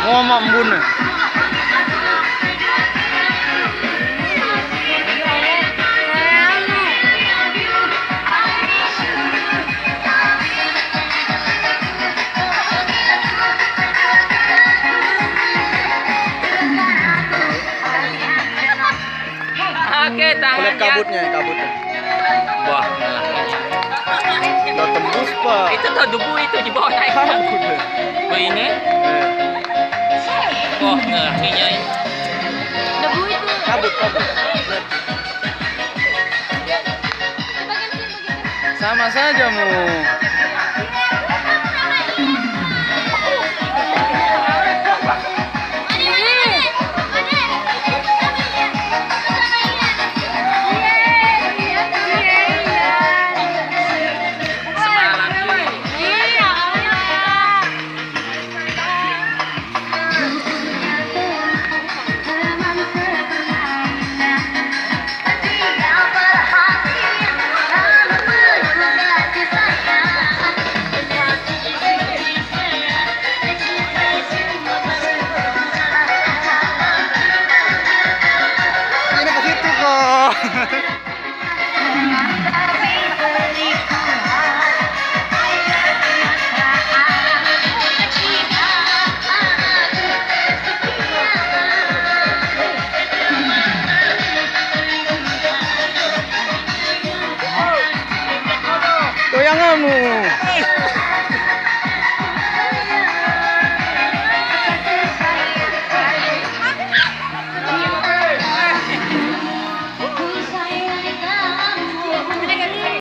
Ngomong bun. Oke, tangan. Lihat kabutnya. Wah, Udah tembus pak. itu tuh debu itu di bawah naik. Kabut. Oh ini? Wah, ngerinya ini. Debu itu. Kabut. Sama saja mu. Goyanganmu.